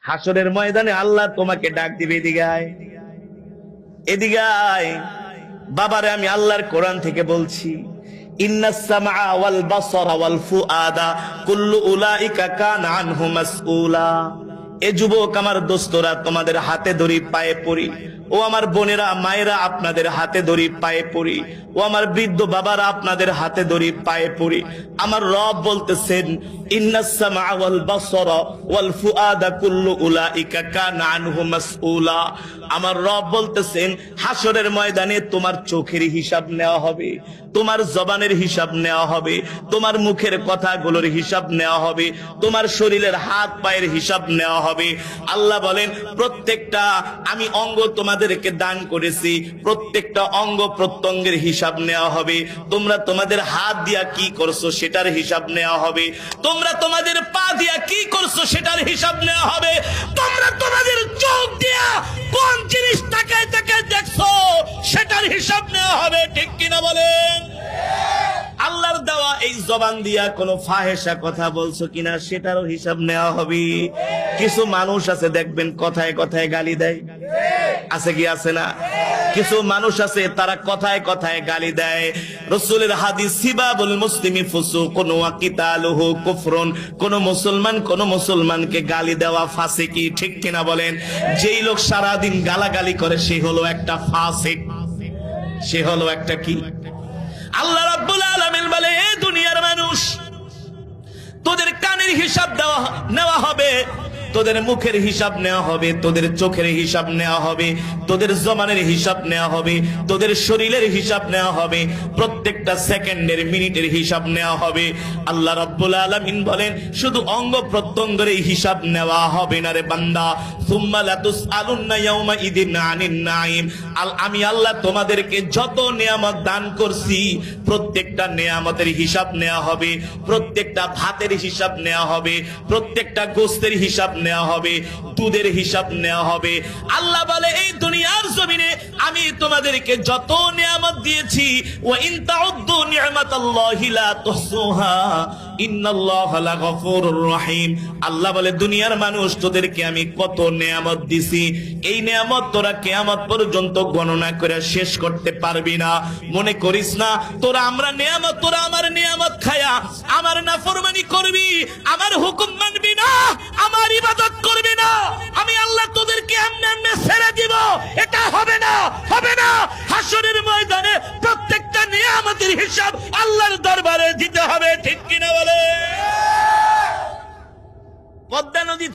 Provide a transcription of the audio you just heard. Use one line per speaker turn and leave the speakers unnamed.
হাসরের ময়দানে আল্লাহ তোমাকে ডাক দিবে, এদিকে আয়, এদিকে আয়। বাবারে, আমি আল্লাহর কোরআন থেকে বলছি, ইন্নাস সামআ ওয়াল বাসারা ওয়াল ফুআদা কুল্লু উলাইকা কানা আনহু মাসউলা। এ যুবক, আমার দোস্তরা, তোমাদের হাতে ধরি, পায়ে পড়ি। ও আমার বোনেরা, মায়েরা, আপনাদের হাতে ধরি, পায়ে পড়ি। ও আমার বৃদ্ধ বাবারা, আপনাদের হাতে ধরি, পায়ে পড়ি। আমার রব বলতেছেন, ইন্নাস সামআ ওয়াল বাসারা ওয়াল ফুআদা কুল্লু উলাইকা কানা আনহু মাসউলা। আমার রব বলতেছেন, হাসরের ময়দানে তোমার চোখের হিসাব নেওয়া হবে, তোমার জবানের হিসাব নেওয়া হবে, তোমার মুখের কথাগুলোর হিসাব নেওয়া হবে, তোমার শরীরের হাত পায়ের হিসাব নেওয়া হবে। আল্লাহ বলেন, প্রত্যেকটা আমি অঙ্গ তোমাদেরকে দান করেছি, প্রত্যেকটা অঙ্গ প্রত্যঙ্গের হিসাব নেওয়া হবে। তোমরা তোমাদের হাত দিয়া কি করছো সেটার হিসাব নেওয়া হবে, তোমরা তোমাদের পা দিয়া কি করছো সেটার হিসাব নেওয়া হবে, তোমরা তোমাদের চোখ দিয়া কোন জিনিস তাকায় তাকায় দেখছো সেটার হিসাব নেওয়া হবে। ঠিক কিনা বলেন? আল্লাহর দেওয়া এই জবান দিয়া কোনো ফাহেসা কথা বলছো কিনা সেটারও হিসাব নেওয়া হবে। কিছু মানুষ আছে দেখবেন কথায় কথায় গালি দেয়, আছে কি আছে না? কিছু মানুষ আছে তারা কথায় কথায় গালি দেয়। রাসূলের হাদিস, সিবাবুল মুসলিমি ফুসুকুন ওয়া কিতালুহু কুফরুন। কোন মুসলমানকে গালি দেওয়া ফাসিকি। ঠিক কিনা বলেন? যেই লোক সারাদিন গালাগালি করে সে হলো একটা ফাসিক, সে হলো একটা কি? আল্লাহ রাব্বুল আলামিন বলে, এ দুনিয়ার মানুষ, তোদের কানের হিসাব নেওয়া হবে, তোদের মুখের হিসাব নেওয়া হবে, তোদের চোখের হিসাব নেওয়া হবে, তোদের জবানের হিসাব নেওয়া হবে, তোদের শরীরের হিসাব নেওয়া হবে, প্রত্যেকটা সেকেন্ডের মিনিটের হিসাব নেওয়া হবে। আল্লাহ রাব্বুল আলামিন বলেন, শুধু অঙ্গ প্রত্যঙ্গের হিসাব নেওয়া হবে না রে বান্দা। সুম্মা লাতুসআলুন্না ইয়াউমা ইদিন আনিন নাঈম। আমি আল্লাহ তোমাদেরকে যত নিয়ামত দান করছি প্রত্যেকটা নিয়ামতের হিসাব নেওয়া হবে, প্রত্যেকটা ভাতের হিসাব নেওয়া হবে, প্রত্যেকটা গোশতের হিসাব নেওয়া হবে, দুধের হিসাব নেওয়া হবে। আল্লাহ বলে, এই দুনিয়ার জমিনে আমি তোমাদেরকে যত নিয়ামত দিয়েছি, ওয়া ইন তাউদ্দু নি'মাতাল্লাহি লা তুহসুহা ইন্নাল্লাহা লাগফুরুর রহিম। আল্লাহ বলে, দুনিয়ার মানুষ, তোদেরকে আমি কত নিয়ামত দিছি, এই নিয়ামত তোরা কিয়ামত পর্যন্ত গণনা করে শেষ করতে পারবি না। মনে করিস না তোরা আমার নিয়ামত খায়া আমার নাফরমানি করবি, আমার হুকুম মানবি না, আমার ইবাদত করবি না, আমি আল্লাহ তোদেরকে এমনি ছেড়ে দিব। এটা হবে না, হবে না। হাসরের ময়দানে প্রত্যেকটা নিয়ামতের হিসাব আল্লাহর দরবারে দিতে হবে। ঠিক কিনা বলে? পদ্মা নদী